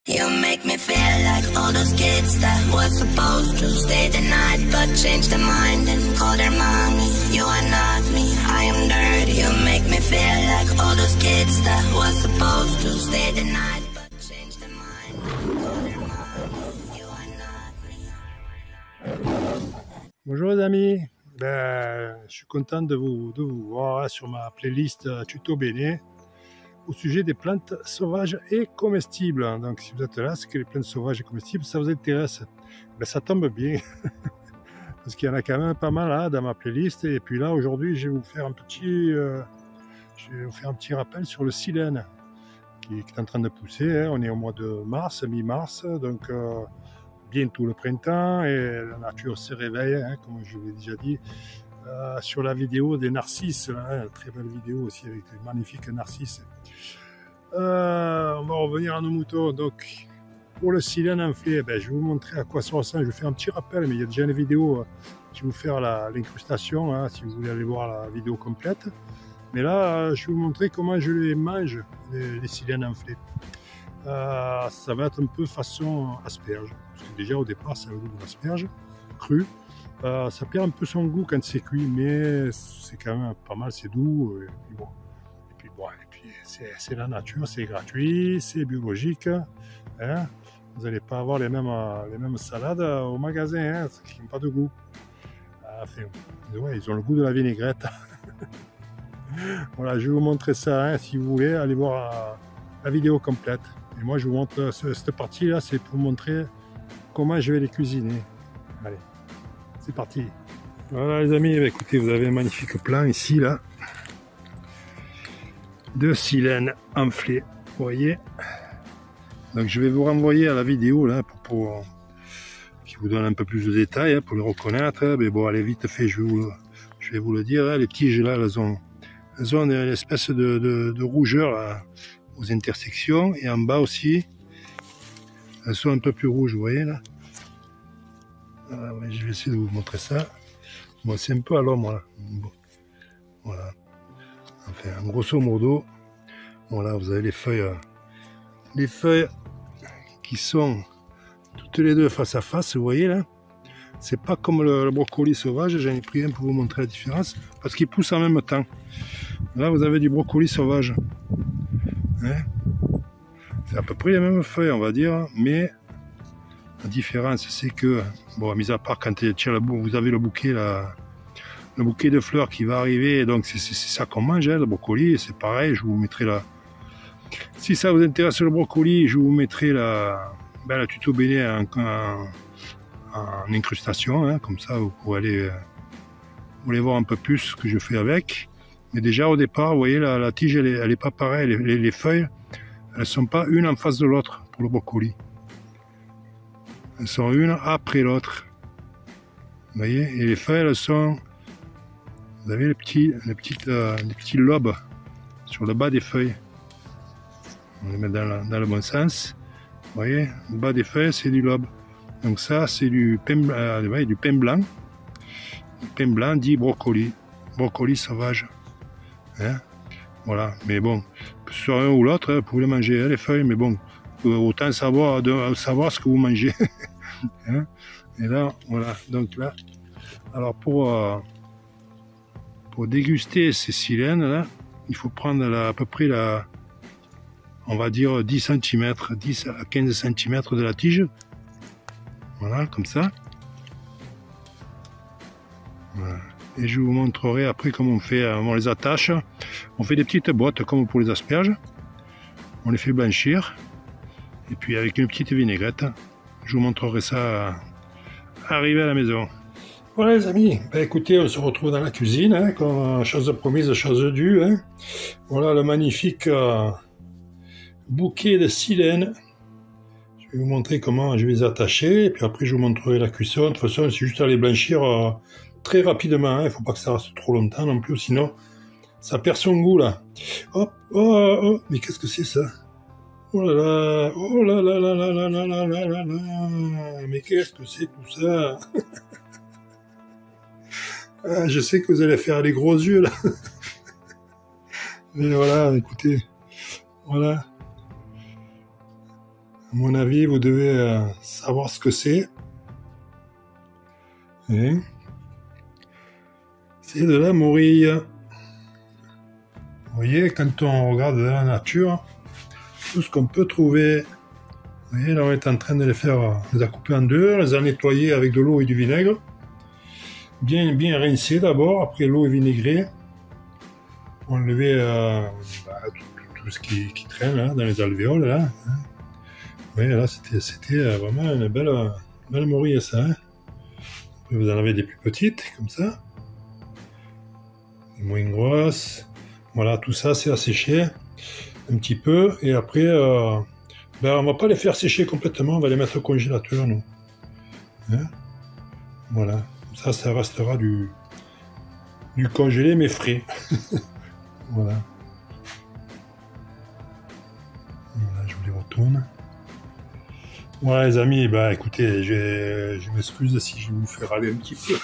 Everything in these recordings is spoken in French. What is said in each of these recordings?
You make me feel like all those kids that were supposed to stay the night but changed their mind and call their mommy. You are not me, I am dirty. You make me feel like all those kids that were supposed to stay the night but changed their mind and call their mommy. You are not me. Bonjour les amis, je suis content de vous voir sur ma playlist Tuto Bene au sujet des plantes sauvages et comestibles. Donc si vous êtes là, c'est que les plantes sauvages et comestibles, ça vous intéresse. Ça tombe bien, parce qu'il y en a quand même pas mal là, dans ma playlist. Et puis là, aujourd'hui, je vais vous faire un petit rappel sur le silène qui est en train de pousser. Hein. On est au mois de mars, mi-mars, donc bientôt le printemps et la nature se réveille, hein, comme je vous l'ai déjà dit. Sur la vidéo des narcisses, hein, très belle vidéo aussi avec les magnifiques narcisses. On va revenir à nos moutons. Donc pour le silène enflé, je vais vous montrer à quoi ça ressemble. Je vais faire un petit rappel, mais il y a déjà une vidéo. Je vais vous faire l'incrustation, hein, si vous voulez aller voir la vidéo complète. Mais là, je vais vous montrer comment je les mange, les silènes enflés. Ça va être un peu façon asperge, parce que déjà au départ c'est le goût de l'asperge cru. Ça perd un peu son goût quand c'est cuit, mais c'est quand même pas mal, c'est doux. Et puis c'est la nature, c'est gratuit, c'est biologique. Hein. Vous n'allez pas avoir les mêmes salades au magasin, hein, qui n'ont pas de goût. Enfin, ouais, ils ont le goût de la vinaigrette. Voilà, je vais vous montrer ça, hein, si vous voulez, allez voir la vidéo complète. Et moi je vous montre cette partie là, c'est pour vous montrer comment je vais les cuisiner. Allez, c'est parti. Voilà les amis, écoutez, vous avez un magnifique plan ici là de silène enflé, vous voyez. Donc je vais vous renvoyer à la vidéo là pour qui vous donne un peu plus de détails, hein, pour les reconnaître. Mais bon, allez vite fait, je vais vous le dire, hein, les tiges là, elles ont une espèce de rougeur là, aux intersections, et en bas aussi elles sont un peu plus rouges, vous voyez là. Ouais, je vais essayer de vous montrer ça. Bon, c'est un peu à l'ombre là. Bon, voilà, enfin en grosso modo, voilà, vous avez les feuilles qui sont toutes les deux face à face, vous voyez là. C'est pas comme le brocoli sauvage, j'en ai pris un pour vous montrer la différence, parce qu'ils poussent en même temps. Là vous avez du brocoli sauvage, hein, c'est à peu près les mêmes feuilles on va dire, mais la différence c'est que, bon, mis à part quand vous avez le bouquet de fleurs qui va arriver, donc c'est ça qu'on mange, hein, le brocoli, c'est pareil. Je vous mettrai là, si ça vous intéresse le brocoli, je vous mettrai la tuto Bene en incrustation, hein, comme ça vous pourrez aller voir un peu plus ce que je fais avec. Mais déjà au départ, vous voyez, la tige elle est pas pareille, les feuilles elles sont pas une en face de l'autre pour le brocoli, elles sont une après l'autre, vous voyez. Et les feuilles elles sont, vous avez les petits lobes sur le bas des feuilles, on les met dans le bon sens, vous voyez, le bas des feuilles c'est du lobe. Donc ça c'est du pain blanc. Le pain blanc dit brocoli sauvage, hein, voilà. Mais bon, sur un ou l'autre, hein, vous pouvez les manger, hein, les feuilles, mais bon, autant savoir ce que vous mangez. Hein. Et là, voilà, donc là, alors pour déguster ces silènes là, il faut prendre à peu près on va dire 10 cm, 10 à 15 cm de la tige. Voilà, comme ça. Voilà. Et je vous montrerai après comment on les attache. On fait des petites boîtes comme pour les asperges. On les fait blanchir. Et puis avec une petite vinaigrette, je vous montrerai ça arrivé à la maison. Voilà les amis, écoutez, on se retrouve dans la cuisine, hein, comme chose promise, chose due. Hein. Voilà le magnifique bouquet de silène. Je vais vous montrer comment je vais les attacher, et puis après je vous montrerai la cuisson. De toute façon, c'est juste à les blanchir très rapidement, il ne faut pas que ça reste trop longtemps non plus, sinon ça perd son goût là. Hop, oh, mais qu'est-ce que c'est ça? Oh là là, oh là là là là là là là là là là, mais qu'est-ce que c'est tout ça? Ah, je sais que vous allez faire les gros yeux là. Mais voilà, écoutez, voilà. mon avis, vous devez savoir ce que c'est. C'est de la morille. Vous voyez, quand on regarde dans la nature, tout ce qu'on peut trouver. Vous voyez, là on est en train de les faire, les couper en deux, les nettoyer avec de l'eau et du vinaigre. Bien rincer d'abord, après l'eau et vinaigrée. Enlever tout ce qui traîne là, dans les alvéoles. Là, hein. Oui, là c'était vraiment une belle morille ça. Hein. Après, vous en avez des plus petites, comme ça. Des moins grosses. Voilà, tout ça c'est à sécher un petit peu. Et après, on va pas les faire sécher complètement, on va les mettre au congélateur, nous. Hein. Voilà, ça restera du congelé mais frais. Voilà. Voilà, je vous les retourne. Voilà les amis, écoutez, je m'excuse si je vous fais râler un petit peu.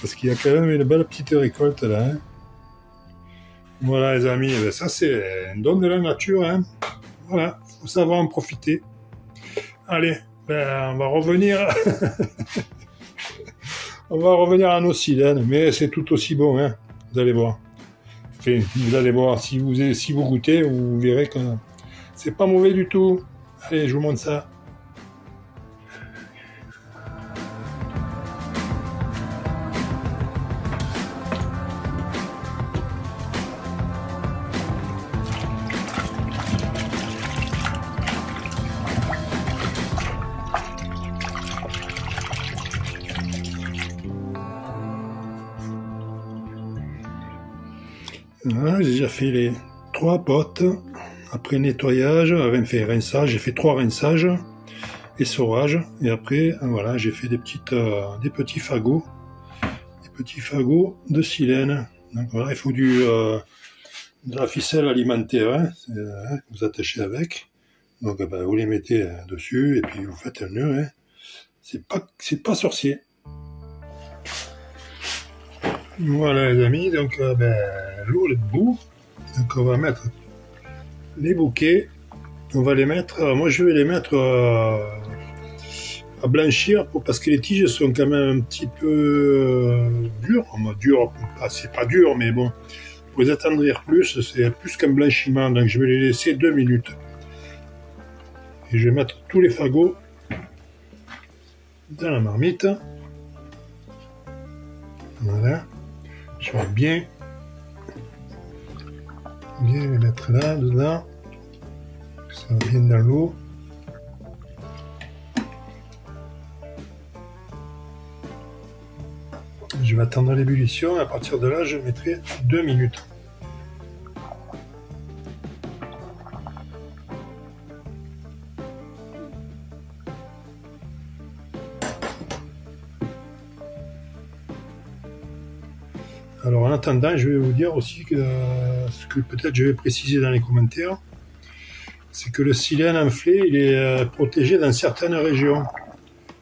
Parce qu'il y a quand même une belle petite récolte là. Hein. Voilà les amis, ça c'est un don de la nature. Hein. Voilà, faut savoir en profiter. Allez, on va revenir. On va revenir à nos silènes, mais c'est tout aussi bon, hein. Vous allez voir. Enfin, vous allez voir, si vous goûtez, vous verrez que c'est pas mauvais du tout. Allez, je vous montre ça. Voilà, j'ai déjà fait les 3 potes. Après nettoyage, rinçage, j'ai fait 3 rinçages, essorage, et après, voilà, j'ai fait des petits fagots, de silène. Donc voilà, il faut de la ficelle alimentaire, hein, que vous attachez avec. Donc vous les mettez dessus, et puis vous faites un nœud, hein. C'est pas sorcier. Voilà les amis, donc l'eau est debout, donc on va mettre les bouquets, on va les mettre, moi je vais les mettre à blanchir parce que les tiges sont quand même un petit peu dures, c'est pas dur mais bon, pour les attendrir plus, c'est plus qu'un blanchiment, donc je vais les laisser 2 minutes. Et je vais mettre tous les fagots dans la marmite. Voilà. Je vais bien les mettre là, dedans. Ça va bien dans l'eau. Je vais attendre l'ébullition. À partir de là, je mettrai 2 minutes. Alors en attendant, je vais vous dire aussi que ce que peut-être je vais préciser dans les commentaires, c'est que le silène enflé, il est protégé dans certaines régions.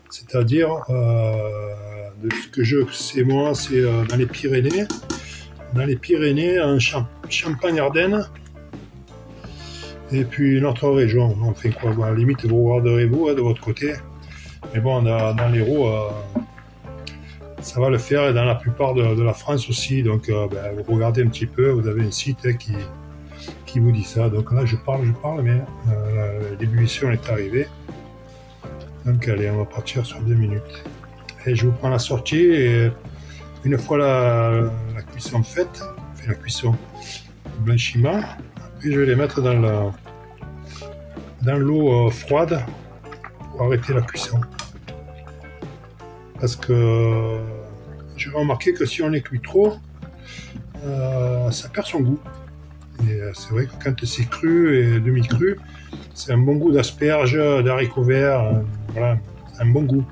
C'est-à-dire, de ce que je sais moi, c'est dans les Pyrénées. Dans les Pyrénées, en Champagne-Ardenne. Et puis une autre région. On fait quoi? Bon, à la limite, vous regarderez-vous de votre côté. Mais bon, dans l'Hérault, ça va le faire, et dans la plupart de la France aussi. Donc vous regardez un petit peu, vous avez un site qui vous dit ça. Donc là je parle, mais l'ébullition est arrivée. Donc allez, on va partir sur 2 minutes. Et je vous prends la sortie, et une fois la cuisson faite, enfin la cuisson, le blanchiment, après je vais les mettre dans l'eau froide pour arrêter la cuisson. Parce que j'ai remarqué que si on les cuit trop, ça perd son goût. Et c'est vrai que quand c'est cru et demi-cru, c'est un bon goût d'asperges, d'haricots verts, voilà, un bon goût.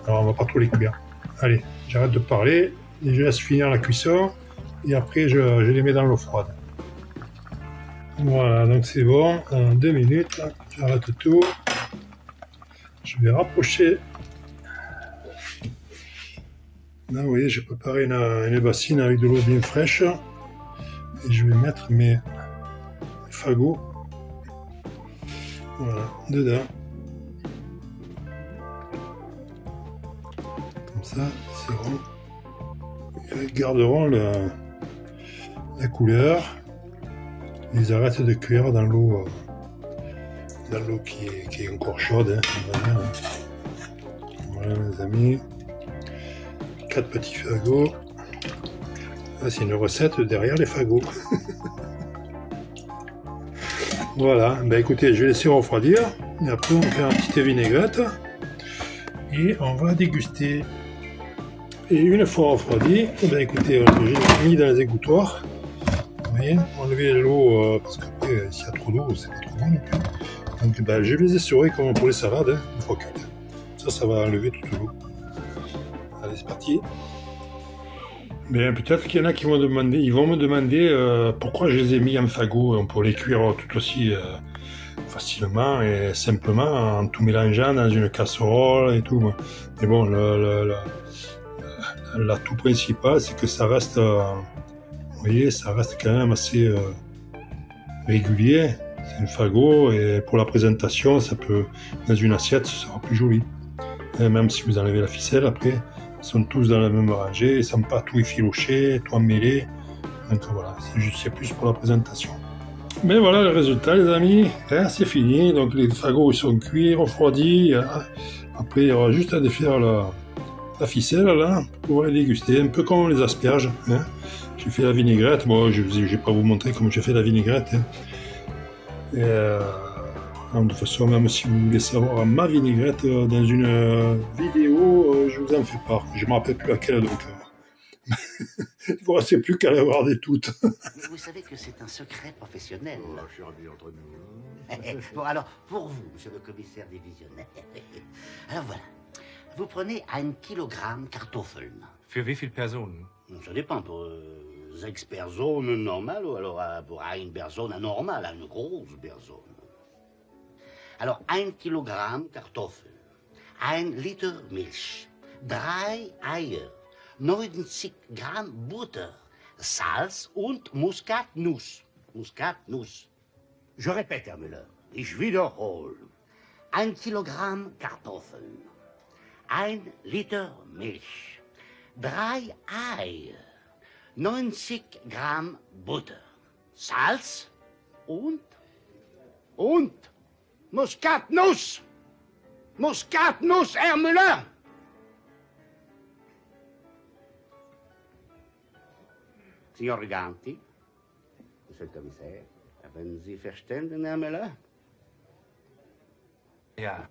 Alors on va pas trop les cuire. Allez, j'arrête de parler, et je laisse finir la cuisson, et après je les mets dans l'eau froide. Voilà, donc c'est bon, en 2 minutes, j'arrête tout. Je vais rapprocher. Là, vous voyez, j'ai préparé une bassine avec de l'eau bien fraîche. Et je vais mettre mes fagots Voilà, dedans. Comme ça, c'est rond. Ils garderont la couleur. Ils arrêtent de cuire dans l'eau qui est encore chaude. Hein. Voilà les amis. 4 petits fagots. C'est une recette derrière les fagots. Voilà, ben écoutez, je vais laisser refroidir. Et après, on fait un petit vinaigrette. Et on va déguster. Et une fois refroidi, ben écoutez, j'ai mis dans les égouttoirs. Vous voyez, enlever l'eau, parce qu'après, s'il y a trop d'eau, c'est pas trop bon non plus. Donc ben, je les essorer comme pour les salades, hein, une fois cuites. Ça va enlever toute l'eau. Allez, c'est parti. Mais peut-être qu'il y en a qui vont me demander pourquoi je les ai mis en fagot. On peut les cuire tout aussi facilement et simplement en tout mélangeant dans une casserole et tout. Mais bon, l'atout principal, c'est que ça reste, vous voyez, ça reste quand même assez régulier. C'est un fagot et pour la présentation, ça peut, dans une assiette, ce sera plus joli. Et même si vous enlevez la ficelle, après, ils sont tous dans la même rangée, ils ne sont pas tout effilochés, tout emmêlés. Donc voilà, c'est plus pour la présentation. Mais voilà le résultat les amis, hein, c'est fini. Donc les fagots ils sont cuits, refroidis. Après il y aura juste à défaire la ficelle là, pour pouvoir les déguster, un peu comme les asperges. Hein. J'ai fait la vinaigrette, bon je ne vais pas vous montrer comment j'ai fait la vinaigrette. Hein. Et, de toute façon, même si vous voulez savoir ma vinaigrette dans une vidéo, je vous en fais part. Je ne me rappelle plus laquelle, donc il ne vous reste plus qu'à la voir des toutes. Vous savez que c'est un secret professionnel. Oh, Charlie, entre nous. Bon, alors, pour vous, monsieur le commissaire divisionnaire, alors voilà, vous prenez 1 Kilogramm Kartoffeln. Für wie viele Personen? Ça dépend, pour 6 personnes normales, ou alors pour une personne anormale, une grosse personne. Alors, 1 Kilogramm Kartoffeln, 1 Liter Milch, 3 Eier, 90 Gramm Butter, Salz und Muskatnuss. Muskatnuss. Je répète, Herr Müller, ich wiederhole. 1 Kilogramm Kartoffeln, 1 Liter Milch, 3 Eier, 90 Gramm Butter, Salz und Muskatnuss! Muskatnuss, Herr Müller! Signor Ganti, Monsieur le Commissaire, haben Sie verstanden, Herr Müller? Ja.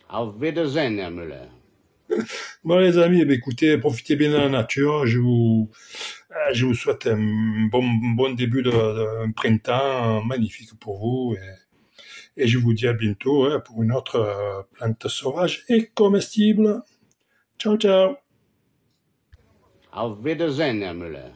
Auf Wiedersehen, Herr Müller. Bon les amis, écoutez, profitez bien de la nature. Je vous souhaite un bon début de printemps magnifique pour vous. Et je vous dis à bientôt pour une autre plante sauvage et comestible. Ciao, ciao. Auf Wiedersehen, Herr Müller.